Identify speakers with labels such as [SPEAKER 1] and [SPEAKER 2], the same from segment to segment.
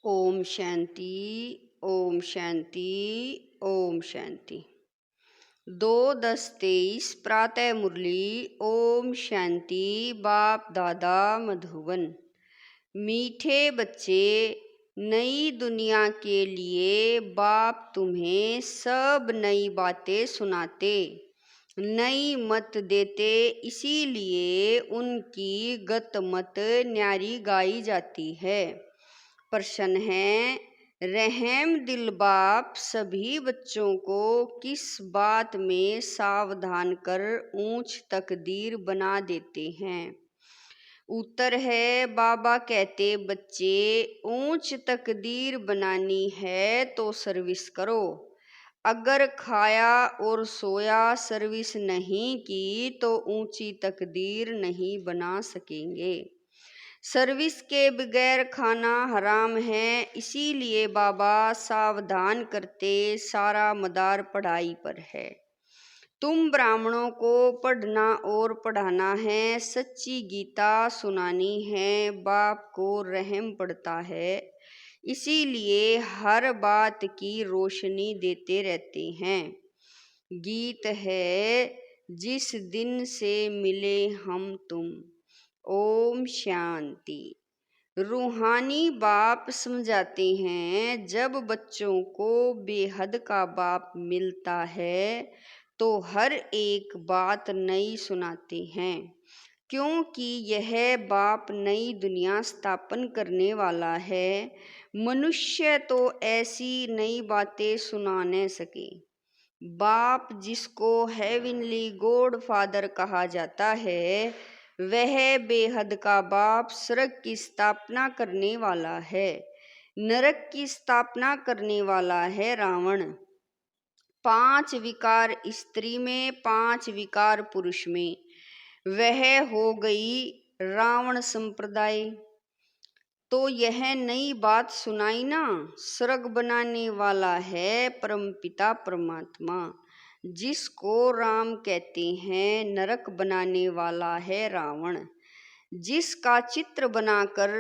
[SPEAKER 1] ओम शांति। ओम शांति। ओम शांति। 2-10-23 प्रातः मुरली। ओम शांति। बाप दादा मधुबन। मीठे बच्चे, नई दुनिया के लिए बाप तुम्हें सब नई बातें सुनाते, नई मत देते, इसीलिए उनकी गत मत न्यारी गाई जाती है। प्रश्न है, रहम दिल बाप सभी बच्चों को किस बात में सावधान कर ऊंच तकदीर बना देते हैं? उत्तर है, बाबा कहते बच्चे, ऊंच तकदीर बनानी है तो सर्विस करो। अगर खाया और सोया सर्विस नहीं की तो ऊंची तकदीर नहीं बना सकेंगे। सर्विस के बगैर खाना हराम है, इसीलिए बाबा सावधान करते सारा मदार पढ़ाई पर है। तुम ब्राह्मणों को पढ़ना और पढ़ाना है, सच्ची गीता सुनानी है, बाप को रहम पड़ता है, इसीलिए हर बात की रोशनी देते रहते हैं। गीत है, जिस दिन से मिले हम तुम। ओम शांति। रूहानी बाप समझाते हैं, जब बच्चों को बेहद का बाप मिलता है तो हर एक बात नई सुनाते हैं, क्योंकि यह बाप नई दुनिया स्थापन करने वाला है। मनुष्य तो ऐसी नई बातें सुना न सके। बाप जिसको हेवनली गॉड फादर कहा जाता है, वह बेहद का बाप स्वर्ग की स्थापना करने वाला है, नरक की स्थापना करने वाला है रावण। 5 विकार स्त्री में, 5 विकार पुरुष में, वह हो गई रावण संप्रदाय। तो यह नई बात सुनाई ना, स्वर्ग बनाने वाला है परमपिता परमात्मा, जिसको राम कहते हैं। नरक बनाने वाला है रावण, जिसका चित्र बनाकर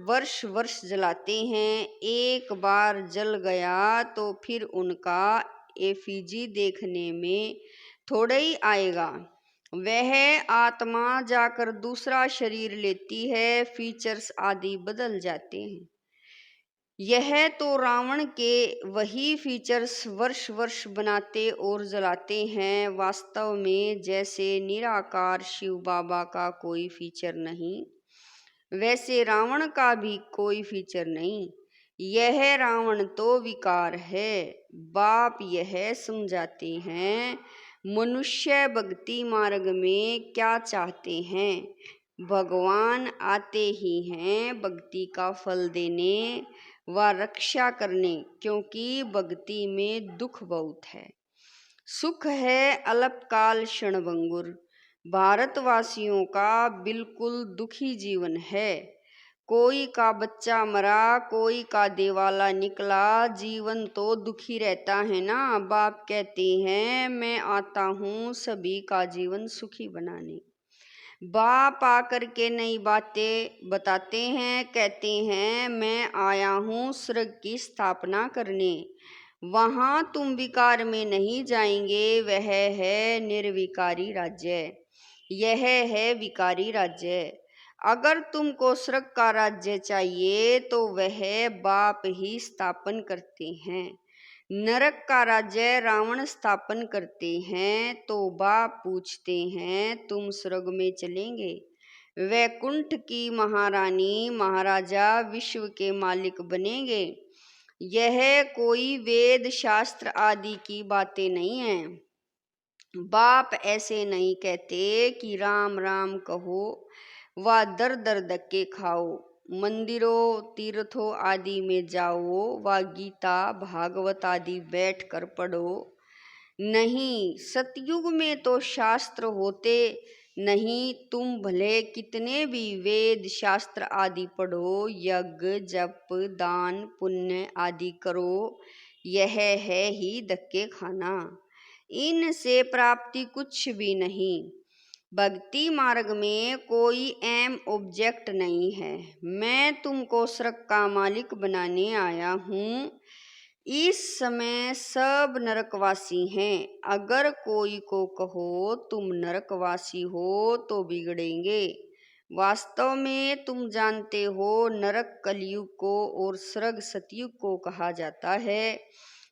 [SPEAKER 1] वर्ष वर्ष जलाते हैं। एक बार जल गया तो फिर उनका एफिजी देखने में थोड़ा ही आएगा। वह आत्मा जाकर दूसरा शरीर लेती है, फीचर्स आदि बदल जाते हैं। यह तो रावण के वही फीचर्स वर्ष वर्ष बनाते और जलाते हैं। वास्तव में जैसे निराकार शिव बाबा का कोई फीचर नहीं, वैसे रावण का भी कोई फीचर नहीं। यह रावण तो विकार है। बाप यह समझाते हैं, मनुष्य भक्ति मार्ग में क्या चाहते हैं? भगवान आते ही हैं भक्ति का फल देने व रक्षा करने, क्योंकि भक्ति में दुख बहुत है। सुख है अल्पकाल क्षणभंगुर। भारतवासियों का बिल्कुल दुखी जीवन है। कोई का बच्चा मरा, कोई का देवाला निकला, जीवन तो दुखी रहता है ना। बाप कहते हैं, मैं आता हूँ सभी का जीवन सुखी बनाने। बाप आकर के नई बातें बताते हैं, कहते हैं, मैं आया हूँ स्वर्ग की स्थापना करने। वहाँ तुम विकार में नहीं जाएंगे, वह है निर्विकारी राज्य, यह है विकारी राज्य। अगर तुमको स्वर्ग का राज्य चाहिए तो वह बाप ही स्थापन करते हैं। नरक का राज्य रावण स्थापन करते हैं। तो बाप पूछते हैं, तुम स्वर्ग में चलेंगे? वैकुंठ की महारानी महाराजा विश्व के मालिक बनेंगे। यह कोई वेद शास्त्र आदि की बातें नहीं हैं। बाप ऐसे नहीं कहते कि राम राम कहो व दर दर धक्के खाओ, मंदिरों तीर्थों आदि में जाओ व गीता भागवत आदि बैठ कर पढ़ो। नहीं, सतयुग में तो शास्त्र होते नहीं। तुम भले कितने भी वेद शास्त्र आदि पढ़ो, यज्ञ जप दान पुण्य आदि करो, यह है ही धक्के खाना। इनसे प्राप्ति कुछ भी नहीं। भक्ति मार्ग में कोई एम ऑब्जेक्ट नहीं है। मैं तुमको स्वर्ग का मालिक बनाने आया हूँ। इस समय सब नरकवासी हैं। अगर कोई को कहो तुम नरकवासी हो तो बिगड़ेंगे। वास्तव में तुम जानते हो नरक कलयुग को और स्वर्ग सतयुग को कहा जाता है।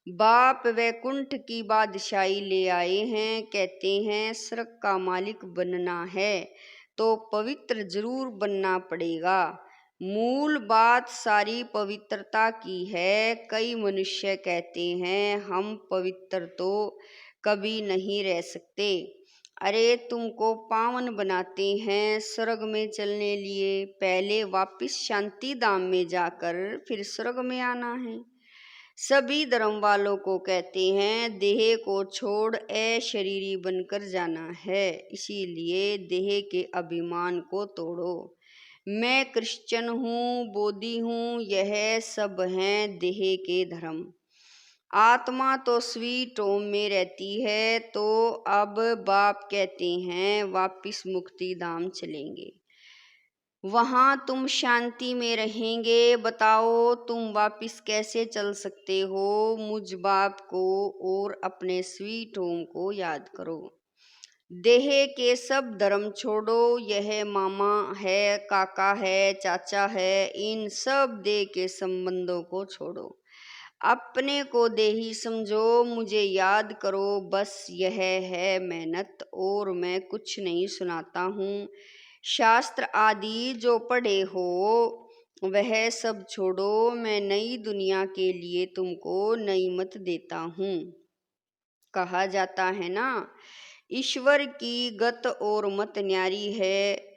[SPEAKER 1] बाप वैकुंठ की बादशाही ले आए हैं। कहते हैं स्वर्ग का मालिक बनना है तो पवित्र जरूर बनना पड़ेगा। मूल बात सारी पवित्रता की है। कई मनुष्य कहते हैं हम पवित्र तो कभी नहीं रह सकते। अरे तुमको पावन बनाते हैं स्वर्ग में चलने लिए। पहले वापिस शांति धाम में जाकर फिर स्वर्ग में आना है। सभी धर्म वालों को कहते हैं देह को छोड़ अशरीरी बनकर जाना है। इसीलिए देह के अभिमान को तोड़ो। मैं क्रिश्चियन हूँ, बौद्धी हूँ, यह सब हैं देह के धर्म। आत्मा तो स्वीट होम में रहती है। तो अब बाप कहते हैं वापिस मुक्ति धाम चलेंगे, वहां तुम शांति में रहेंगे। बताओ तुम वापिस कैसे चल सकते हो? मुझ बाप को और अपने स्वीट होम को याद करो। देह के सब धर्म छोड़ो। यह मामा है, काका है, चाचा है, इन सब देह के संबंधों को छोड़ो। अपने को देही समझो, मुझे याद करो। बस यह है मेहनत और मैं कुछ नहीं सुनाता हूँ। शास्त्र आदि जो पढ़े हो वह सब छोड़ो। मैं नई दुनिया के लिए तुमको नई मत देता हूँ। कहा जाता है ना, ईश्वर की गत और मत न्यारी है।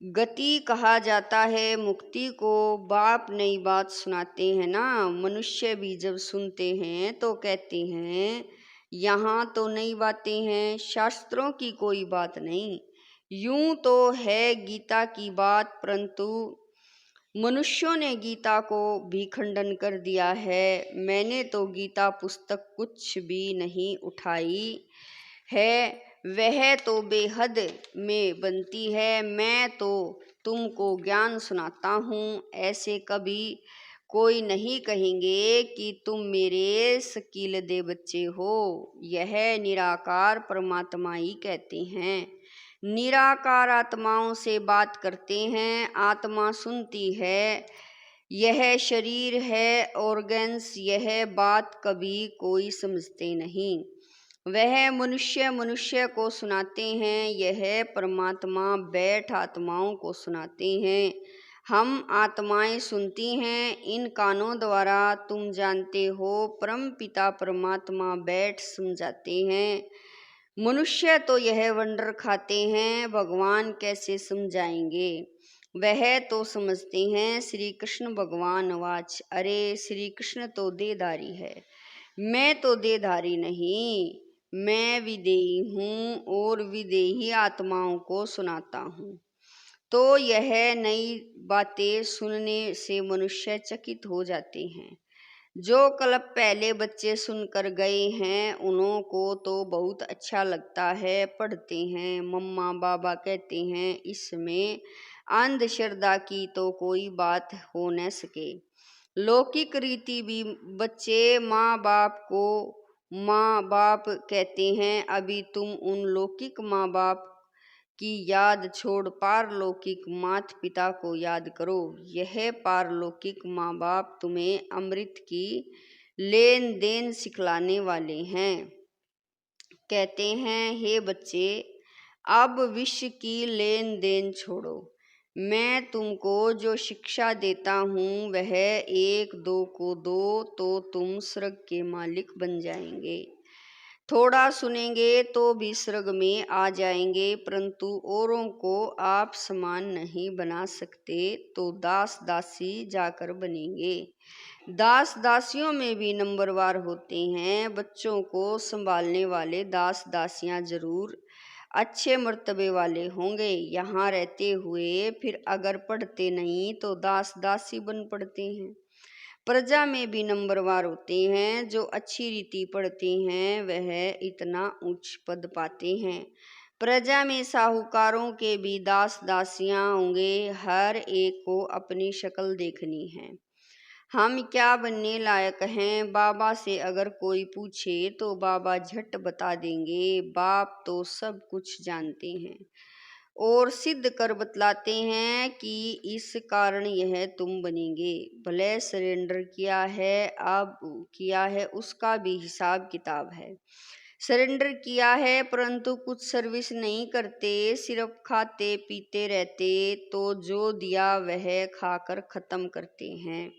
[SPEAKER 1] गति कहा जाता है मुक्ति को। बाप नई बात सुनाते हैं ना, मनुष्य भी जब सुनते हैं तो कहते हैं यहाँ तो नई बातें हैं, शास्त्रों की कोई बात नहीं। यूं तो है गीता की बात, परंतु मनुष्यों ने गीता को भी खंडन कर दिया है। मैंने तो गीता पुस्तक कुछ भी नहीं उठाई है, वह तो बेहद में बनती है। मैं तो तुमको ज्ञान सुनाता हूँ। ऐसे कभी कोई नहीं कहेंगे कि तुम मेरे सकीलदे बच्चे हो। यह निराकार परमात्मा ही कहते हैं। निराकार आत्माओं से बात करते हैं, आत्मा सुनती है। यह शरीर है, ऑर्गन्स, यह बात कभी कोई समझते नहीं। वह मनुष्य को सुनाते हैं, यह परमात्मा बैठ आत्माओं को सुनाते हैं। हम आत्माएं सुनती हैं इन कानों द्वारा। तुम जानते हो परम पिता परमात्मा बैठ समझाते हैं। मनुष्य तो यह वंडर खाते हैं, भगवान कैसे समझाएंगे? वह तो समझते हैं श्री कृष्ण भगवान वाच। अरे श्री कृष्ण तो देहधारी है, मैं तो देहधारी नहीं। मैं विदेही हूँ और विदेही आत्माओं को सुनाता हूँ। तो यह नई बातें सुनने से मनुष्य चकित हो जाते हैं। जो कल्प पहले बच्चे सुनकर गए हैं उन्हों को तो बहुत अच्छा लगता है, पढ़ते हैं, मम्मा बाबा कहते हैं। इसमें अंधश्रद्धा की तो कोई बात हो न सके। लौकिक रीति भी बच्चे माँ बाप कहते हैं। अभी तुम उन लौकिक माँ बाप की याद छोड़ पारलौकिक माता पिता को याद करो। यह पारलौकिक माँ बाप तुम्हें अमृत की लेन देन सिखलाने वाले हैं। कहते हैं हे बच्चे, अब विश्व की लेन देन छोड़ो। मैं तुमको जो शिक्षा देता हूँ वह 1 2 को दो तो तुम स्वर्ग के मालिक बन जाएंगे। थोड़ा सुनेंगे तो भी स्वर्ग में आ जाएंगे, परंतु औरों को आप समान नहीं बना सकते तो दास दासी जाकर बनेंगे। दास दासियों में भी नंबरवार होते हैं। बच्चों को संभालने वाले दास दासियां जरूर अच्छे मर्तबे वाले होंगे यहाँ रहते हुए। फिर अगर पढ़ते नहीं तो दास दासी बन पड़ते हैं। प्रजा में भी नंबरवार होते हैं। जो अच्छी रीति पढ़ते हैं वह इतना उच्च पद पाते हैं। प्रजा में साहूकारों के भी दास दासियां होंगे, हर एक को अपनी शक्ल देखनी है। हम क्या बनने लायक हैं, बाबा से अगर कोई पूछे तो बाबा झट बता देंगे। बाप तो सब कुछ जानते हैं और सिद्ध कर बतलाते हैं कि इस कारण यह तुम बनेंगे। भले सरेंडर किया है, अब किया है उसका भी हिसाब किताब है। सरेंडर किया है परंतु कुछ सर्विस नहीं करते, सिर्फ खाते पीते रहते तो जो दिया वह खाकर खत्म करते हैं।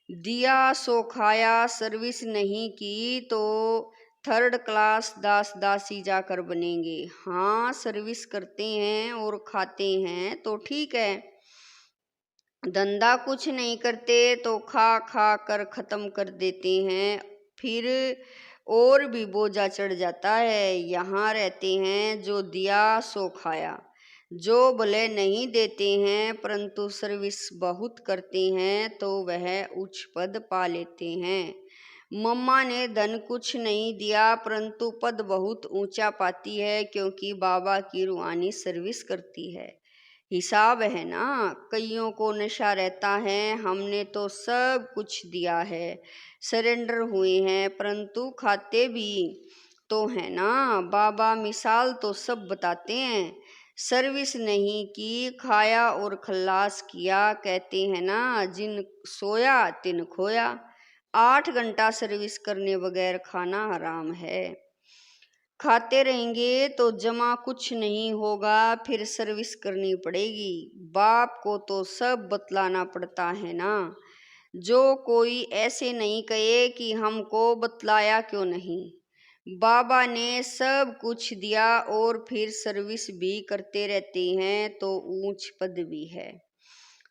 [SPEAKER 1] दिया सो खाया, सर्विस नहीं की तो थर्ड क्लास दास दासी जाकर बनेंगे। हाँ, सर्विस करते हैं और खाते हैं तो ठीक है, धंधा कुछ नहीं करते तो खा खा कर खत्म कर देते हैं, फिर और भी बोझा चढ़ जाता है। यहाँ रहते हैं जो दिया सो खाया, जो भले नहीं देते हैं परंतु सर्विस बहुत करते हैं तो वह उच्च पद पा लेते हैं। मम्मा ने धन कुछ नहीं दिया परंतु पद बहुत ऊंचा पाती है, क्योंकि बाबा की रूहानी सर्विस करती है। हिसाब है ना, कईयों को नशा रहता है, हमने तो सब कुछ दिया है, सरेंडर हुए हैं परंतु खाते भी तो है ना। बाबा मिसाल तो सब बताते हैं, सर्विस नहीं की, खाया और खल्लास किया। कहते हैं ना, जिन सोया तिन खोया। 8 घंटा सर्विस करने बगैर खाना हराम है। खाते रहेंगे तो जमा कुछ नहीं होगा, फिर सर्विस करनी पड़ेगी। बाप को तो सब बतलाना पड़ता है ना। जो कोई ऐसे नहीं कहे कि हमको बतलाया क्यों नहीं। बाबा ने सब कुछ दिया और फिर सर्विस भी करते रहते हैं तो ऊंच पद भी है।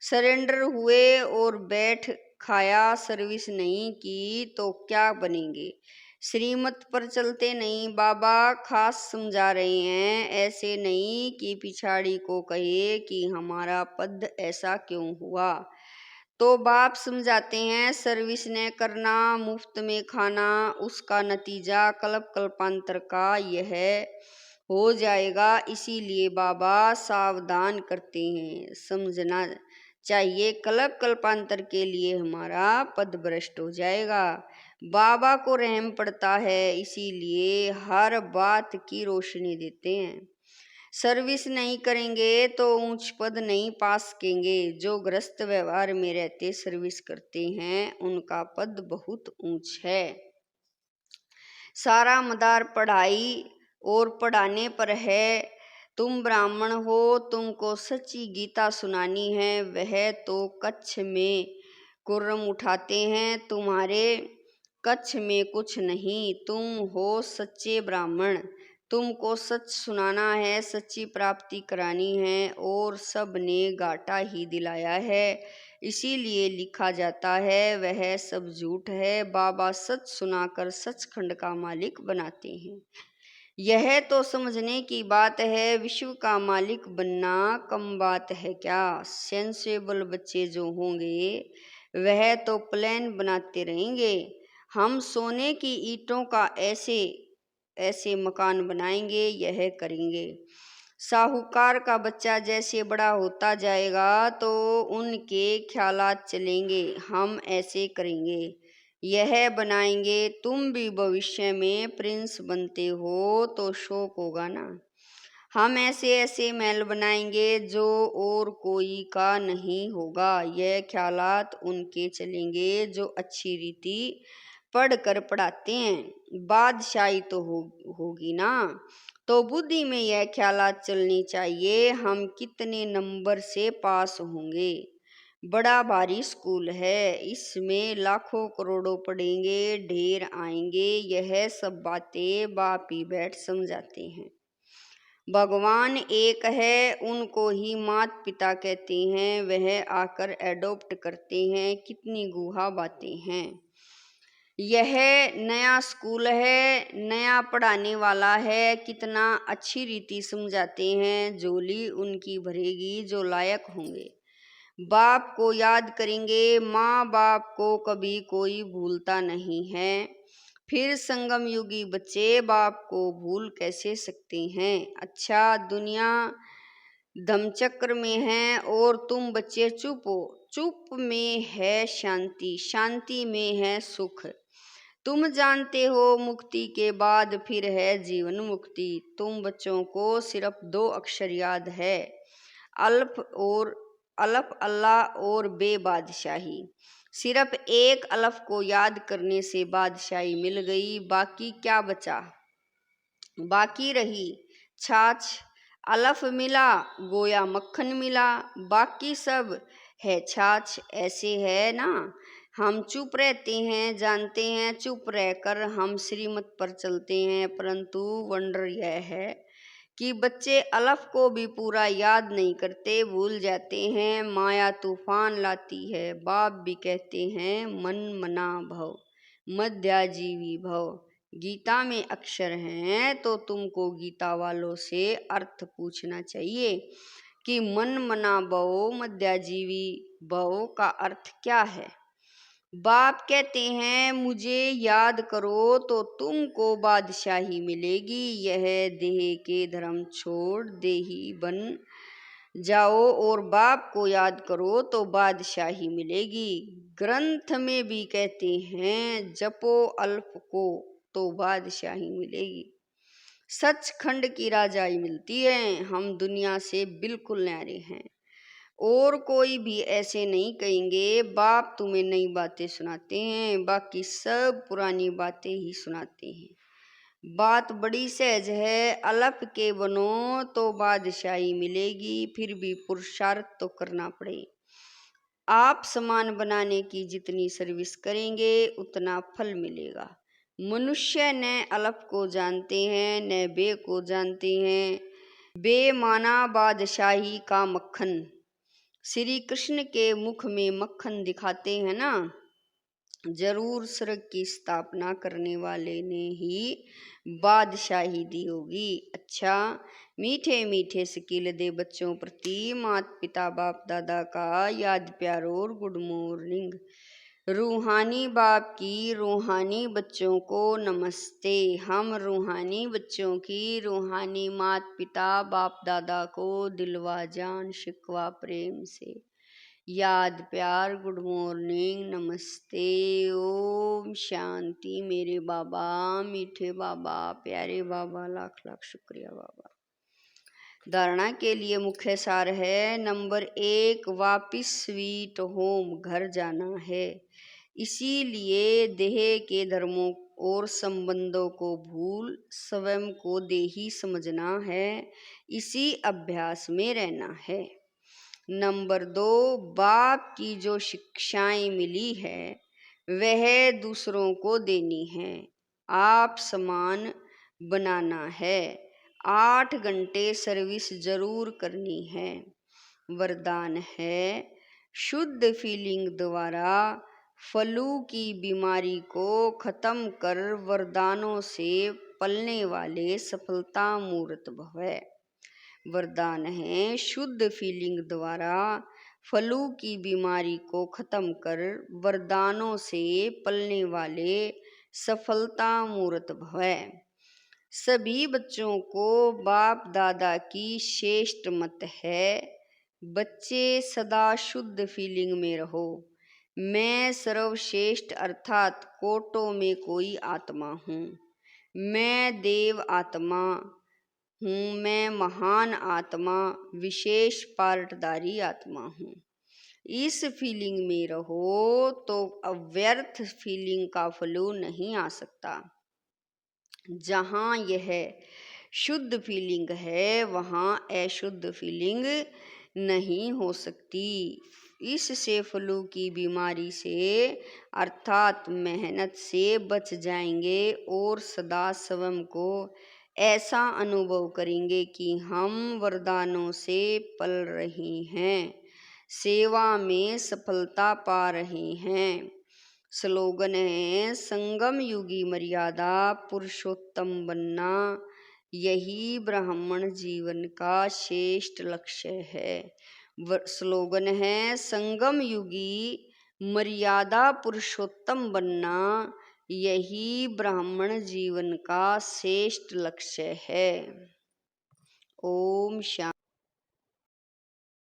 [SPEAKER 1] सरेंडर हुए और बैठ खाया, सर्विस नहीं की तो क्या बनेंगे। श्रीमत पर चलते नहीं, बाबा खास समझा रहे हैं। ऐसे नहीं कि पिछाड़ी को कहे कि हमारा पद ऐसा क्यों हुआ। तो बाप समझाते हैं, सर्विस ने करना, मुफ्त में खाना, उसका नतीजा कल्प कल्पांतर का यह हो जाएगा। इसीलिए बाबा सावधान करते हैं, समझना चाहिए कल्प कल्पांतर के लिए हमारा पद भ्रष्ट हो जाएगा। बाबा को रहम पड़ता है, इसीलिए हर बात की रोशनी देते हैं। सर्विस नहीं करेंगे तो ऊंच पद नहीं पा सकेंगे। जो गृहस्थ व्यवहार में रहते सर्विस करते हैं उनका पद बहुत ऊंच है। सारा मदार पढ़ाई और पढ़ाने पर है। तुम ब्राह्मण हो, तुमको सच्ची गीता सुनानी है, वह तो कच्छ में कुर्रम उठाते हैं, तुम्हारे कच्छ में कुछ नहीं। तुम हो सच्चे ब्राह्मण, तुमको सच सुनाना है, सच्ची प्राप्ति करानी है, और सब ने घाटा ही दिलाया है, इसीलिए लिखा जाता है वह सब झूठ है। बाबा सच सुनाकर सचखंड का मालिक बनाते हैं। यह तो समझने की बात है, विश्व का मालिक बनना कम बात है क्या। सेंसेबल बच्चे जो होंगे वह तो प्लान बनाते रहेंगे, हम सोने की ईंटों का ऐसे ऐसे मकान बनाएंगे, यह करेंगे। साहूकार का बच्चा जैसे बड़ा होता जाएगा तो उनके ख्यालात चलेंगे, हम ऐसे करेंगे, यह बनाएंगे। तुम भी भविष्य में प्रिंस बनते हो तो शौक होगा ना, हम ऐसे ऐसे महल बनाएंगे जो और कोई का नहीं होगा। यह ख्यालात उनके चलेंगे जो अच्छी रीति पढ़ कर पढ़ाते हैं। बादशाही तो होगी ना, तो बुद्धि में यह ख्यालात चलनी चाहिए, हम कितने नंबर से पास होंगे। बड़ा भारी स्कूल है, इसमें लाखों करोड़ों पढ़ेंगे, ढेर आएंगे। यह सब बातें बाप ही बैठ समझाते हैं। भगवान एक है, उनको ही माता पिता कहते हैं, वह आकर एडॉप्ट करते हैं। कितनी गुहा बातें हैं। यह नया स्कूल है, नया पढ़ाने वाला है, कितना अच्छी रीति समझाते हैं। झोली उनकी भरेगी जो लायक होंगे। बाप को याद करेंगे, माँ बाप को कभी कोई भूलता नहीं है। फिर संगम युगी बच्चे बाप को भूल कैसे सकते हैं। अच्छा, दुनिया धमचक्र में है और तुम बच्चे चुप हो। चुप में है शांति, शांति में है सुख। तुम जानते हो मुक्ति के बाद फिर है जीवन मुक्ति। तुम बच्चों को सिर्फ 2 अक्षर याद है, अल्फ और अल्फ अल्लाह और बे बादशाही। सिर्फ एक अल्फ को याद करने से बादशाही मिल गई। बाकी क्या बचा? बाकी रही छाछ। अल्फ मिला गोया मक्खन मिला, बाकी सब है छाछ। ऐसे है ना, हम चुप रहते हैं, जानते हैं चुप रहकर हम श्रीमत पर चलते हैं, परंतु वंडर यह है कि बच्चे अल्फ को भी पूरा याद नहीं करते, भूल जाते हैं। माया तूफान लाती है। बाप भी कहते हैं मन मना भव, मध्याजीवी भव। गीता में अक्षर हैं तो तुमको गीता वालों से अर्थ पूछना चाहिए कि मन मना भव मध्याजीवी भव का अर्थ क्या है। बाप कहते हैं मुझे याद करो तो तुमको बादशाही मिलेगी। यह देह के धर्म छोड़ देही बन जाओ और बाप को याद करो तो बादशाही मिलेगी। ग्रंथ में भी कहते हैं जपो अल्प को तो बादशाही मिलेगी। सचखंड की राजाई मिलती है। हम दुनिया से बिल्कुल न्यारे हैं और कोई भी ऐसे नहीं कहेंगे। बाप तुम्हें नई बातें सुनाते हैं, बाकी सब पुरानी बातें ही सुनाते हैं। बात बड़ी सहज है, अल्प के बनो तो बादशाही मिलेगी, फिर भी पुरुषार्थ तो करना पड़े। आप समान बनाने की जितनी सर्विस करेंगे उतना फल मिलेगा। मनुष्य न अल्प को जानते हैं न बे को जानते हैं। बे माना बादशाही का मक्खन। श्री कृष्ण के मुख में मक्खन दिखाते हैं ना, जरूर स्वर्ग की स्थापना करने वाले ने ही बादशाही दी होगी। अच्छा, मीठे मीठे स्किल दे बच्चों प्रति माता पिता बाप दादा का याद प्यार और गुड मॉर्निंग। रूहानी बाप की रूहानी बच्चों को नमस्ते। हम रूहानी बच्चों की रूहानी माता पिता बाप दादा को दिलवा जान शिकवा प्रेम से याद प्यार गुड मॉर्निंग नमस्ते। ओम शांति। मेरे बाबा, मीठे बाबा, प्यारे बाबा, लाख लाख शुक्रिया बाबा। धारणा के लिए मुख्य सार है। नंबर 1, वापिस स्वीट होम घर जाना है। इसीलिए देह के धर्मों और संबंधों को भूल स्वयं को देही समझना है। इसी अभ्यास में रहना है। नंबर 2, बाप की जो शिक्षाएं मिली है वह दूसरों को देनी है। आप समान बनाना है। 8 घंटे सर्विस जरूर करनी है। वरदान है शुद्ध फीलिंग द्वारा फ्लू की बीमारी को खत्म कर वरदानों से पलने वाले सफलता मूर्त भव। वरदान है शुद्ध फीलिंग द्वारा फ्लू की बीमारी को खत्म कर वरदानों से पलने वाले सफलता मूर्त भव। सभी बच्चों को बाप दादा की श्रेष्ठ मत है। बच्चे सदा शुद्ध फीलिंग में रहो। मैं सर्वश्रेष्ठ अर्थात कोटों में कोई आत्मा हूँ। मैं देव आत्मा हूँ। मैं महान आत्मा, विशेष पार्टदारी आत्मा हूँ। इस फीलिंग में रहो तो अव्यर्थ फीलिंग का फ्लो नहीं आ सकता। जहाँ यह शुद्ध फीलिंग है वहाँ अशुद्ध फीलिंग नहीं हो सकती। इससे फ्लू की बीमारी से अर्थात मेहनत से बच जाएंगे और सदा स्वयं को ऐसा अनुभव करेंगे कि हम वरदानों से पल रहे हैं, सेवा में सफलता पा रहे हैं। स्लोगन है संगम युगी मर्यादा पुरुषोत्तम बनना, यही ब्राह्मण जीवन का श्रेष्ठ लक्ष्य है। स्लोगन है संगम युगी मर्यादा पुरुषोत्तम बनना, यही ब्राह्मण जीवन का श्रेष्ठ लक्ष्य है। ओम शांति।